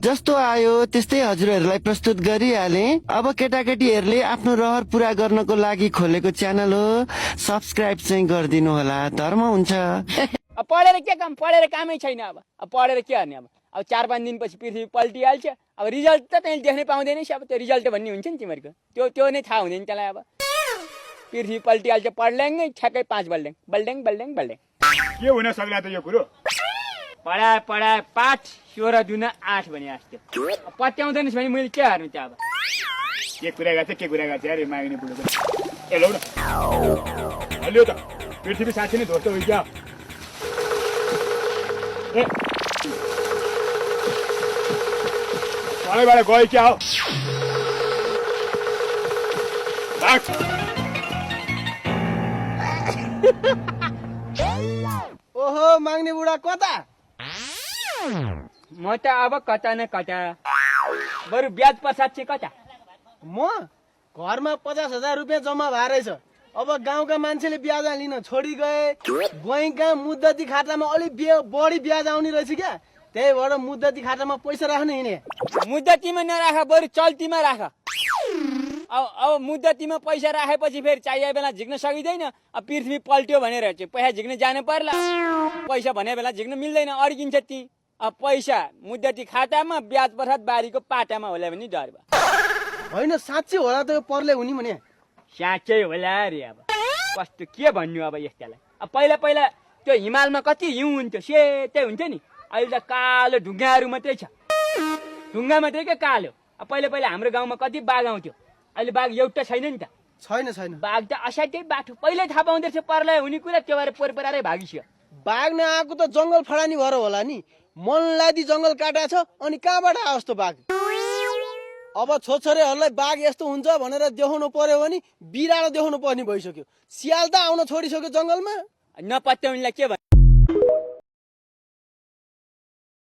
जस्तो आयो त्यस्तै हजुरहरूलाई प्रस्तुत गरिहाले। अब केटाकेटीहरूले आफ्नो रहर पूरा गर्नको लागि खोलेको च्यानल हो, सब्सक्राइब चाहिँ गरिदिनु होला, धर्म हुन्छ। अब पढेर के काम, पढेर कामै छैन। अब पढेर के गर्ने? अब 4-5 दिनपछि पृथ्वी पल्टिहाल्छ। अब रिजल्ट त तैँले देख्नै पाउँदैनस्। अब त्यो रिजल्ट भन्ने हुन्छ नि तिमीहरूको, त्यो नै थाहा हुँदैन त्यसलाई। अब पृथ्वी पल्टिहाल्छ, पढ्ल्याङ्गै ठ्याक्कै 5 बल्ड्याङ बल्ड्याङ बल्ड्याङ बल्ड्याङ। के हुन सक्ला त यो कुरो? पढाए पाठ 16 दुना 8 भने जस्तो। पत्याउँदैनस् भने मैले के हार्नु त? अब के कुरा गर्छ यार यो माग्ने बुढो पनि। ए लौ न हल्यो त, पृथ्वी साँच्चै नै ध्वस्त होइ क्या? ए पढाइबाट गयो क्या हो? ओहो माग्ने बुढा कता? म त अब कता न कता, बरु ब्याज पश्चात चाहिँ कता? म घरमा 50,000 रुपियाँ जम्मा भएरहेछ। अब गाउँका मान्छेले ब्याज लिन छोडी गए। बैंकका मुद्दती खातामा अलिक बढी ब्याज आउने रहेछ क्या, त्यही भएर मुद्दती खातामा पैसा राख्ने हिँडे। मुद्दतीमा नराख, बरु चल्तीमा राख। अब मुद्दतीमा पैसा राखेपछि फेरि चाहिए बेला झिक्न सकिँदैन। अब पृथ्वी पल्ट्यो भनेर चाहिँ पैसा झिक्न जानु पर्ला। पैसा भने बेला झिक्न मिल्दैन, अड्किन्छ ती। अब पैसा मुद्दती खातामा, ब्याज पश्चात बारीको पाटामा होला भने डर भयो। होइन साँच्चै होला त यो पर्ले हुने भने? साँच्चै होला रे। अब कस्तो के भन्नु अब यस्तालाई? अब पहिला त्यो हिमालमा कति हिउँ हुन्थ्यो, सेतै हुन्थ्यो नि। अहिले त कालो ढुङ्गाहरू मात्रै छ, ढुङ्गा मात्रै क्या कालो। अब पहिला हाम्रो गाउँमा कति बाघ आउँथ्यो, अहिले बाघ एउटा छैन नि त। छैन बाघ त असाध्यै बाठो, पहिल्यै थाहा पाउँदो रहेछ पर्लाई हुने कुरा, त्यो भएर पोरपरारै भागिसक्यो। बाघ नआएको त जङ्गल फडानी भएर होला नि। मनलादी जङ्गल काटा छ अनि कहाँबाट आओस् त बाघ? अब छोरछोरीहरूलाई बाघ यस्तो हुन्छ भनेर देखाउनु पर्यो भने बिरालो देखाउनु पर्ने भइसक्यो। सियाल त आउन छोडिसक्यो जङ्गलमा। नपत्याउनेलाई के भन्नु?